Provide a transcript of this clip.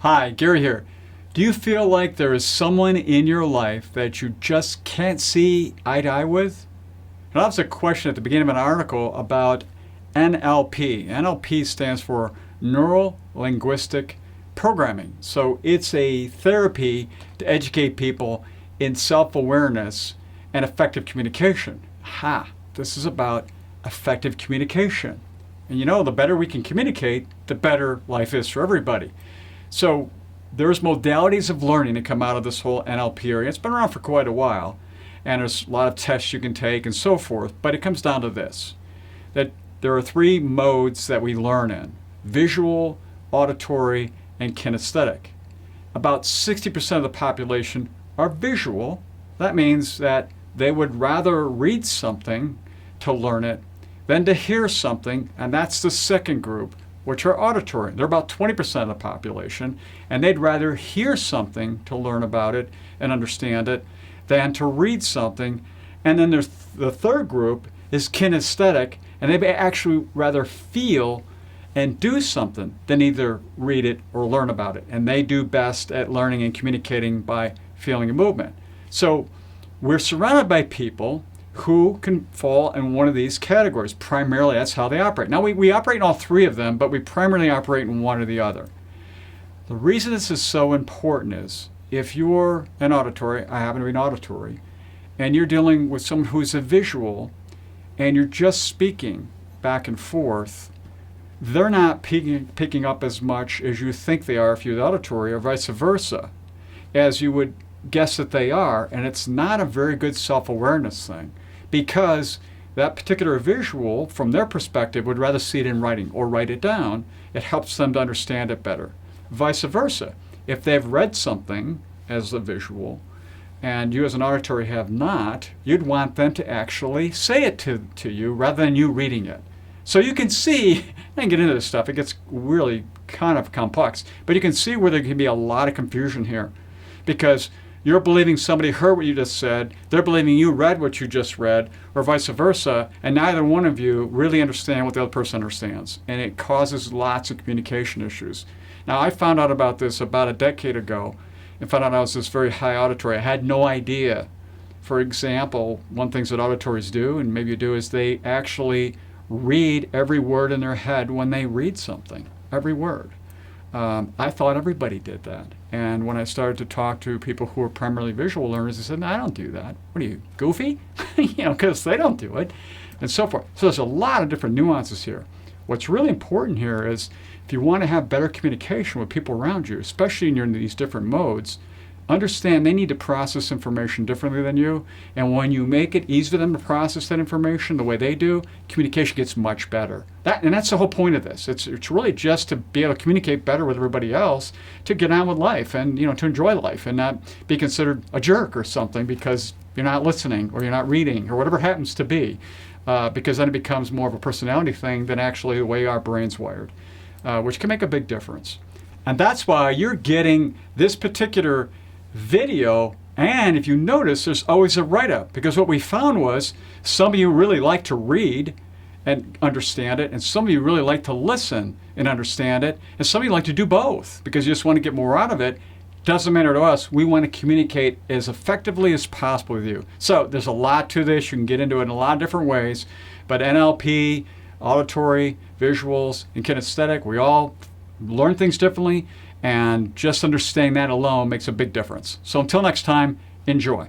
Hi, Gary here. Do you feel like there is someone in your life that you just can't see eye to eye with? Now, that's a question at the beginning of an article about NLP. NLP stands for Neuro Linguistic Programming. So it's a therapy to educate people in self-awareness and effective communication. This is about effective communication. And you know, the better we can communicate, the better life is for everybody. So there's modalities of learning that come out of this whole NLP area. It's been around for quite a while, and there's a lot of tests you can take and so forth, but it comes down to this, that there are three modes that we learn in: visual, auditory, and kinesthetic. About 60% of the population are visual. That means that they would rather read something to learn it than to hear something, and that's the second group, which are auditory. They're about 20% of the population, and they'd rather hear something to learn about it and understand it than to read something. And then there's the third group is kinesthetic, and they actually rather feel and do something than either read it or learn about it. And they do best at learning and communicating by feeling and movement. So we're surrounded by people who can fall in one of these categories. Primarily, that's how they operate. Now, we operate in all three of them, but we primarily operate in one or the other. The reason this is so important is if you're an auditory, I happen to be an auditory, and you're dealing with someone who's a visual, and you're just speaking back and forth, they're not picking up as much as you think they are if you're the auditory, or vice versa, as you would guess that they are. And it's not a very good self-awareness thing, because that particular visual, from their perspective, would rather see it in writing or write it down. It helps them to understand it better. Vice versa. If they've read something as a visual and you as an auditory have not, you'd want them to actually say it to you rather than you reading it. So you can see, I can get into this stuff, it gets really kind of complex, but you can see where there can be a lot of confusion here, because you're believing somebody heard what you just said, they're believing you read what you just read, or vice versa, and neither one of you really understand what the other person understands. And it causes lots of communication issues. Now, I found out about this about a decade ago, and found out I was this very high auditory. I had no idea. For example, one thing that auditories do, and maybe you do, is they actually read every word in their head when they read something, every word. I thought everybody did that. And when I started to talk to people who are primarily visual learners, they said, "No, I don't do that. What are you, goofy?" Because they don't do it, and so forth. So there's a lot of different nuances here. What's really important here is if you want to have better communication with people around you, especially in these different modes, understand they need to process information differently than you. And when you make it easy for them to process that information the way they do, communication gets much better. That's the whole point of this. It's really just to be able to communicate better with everybody else, to get on with life and to enjoy life and not be considered a jerk or something because you're not listening or you're not reading or whatever it happens to be, because then it becomes more of a personality thing than actually the way our brain's wired, which can make a big difference. And that's why you're getting this particular video, and if you notice, there's always a write-up, because what we found was some of you really like to read and understand it, and some of you really like to listen and understand it, and some of you like to do both because you just want to get more out of it. Doesn't matter to us. We want to communicate as effectively as possible with you. So there's a lot to this. You can get into it in a lot of different ways, but NLP, auditory, visuals, and kinesthetic, we all learn things differently. And just understanding that alone makes a big difference. So until next time, enjoy.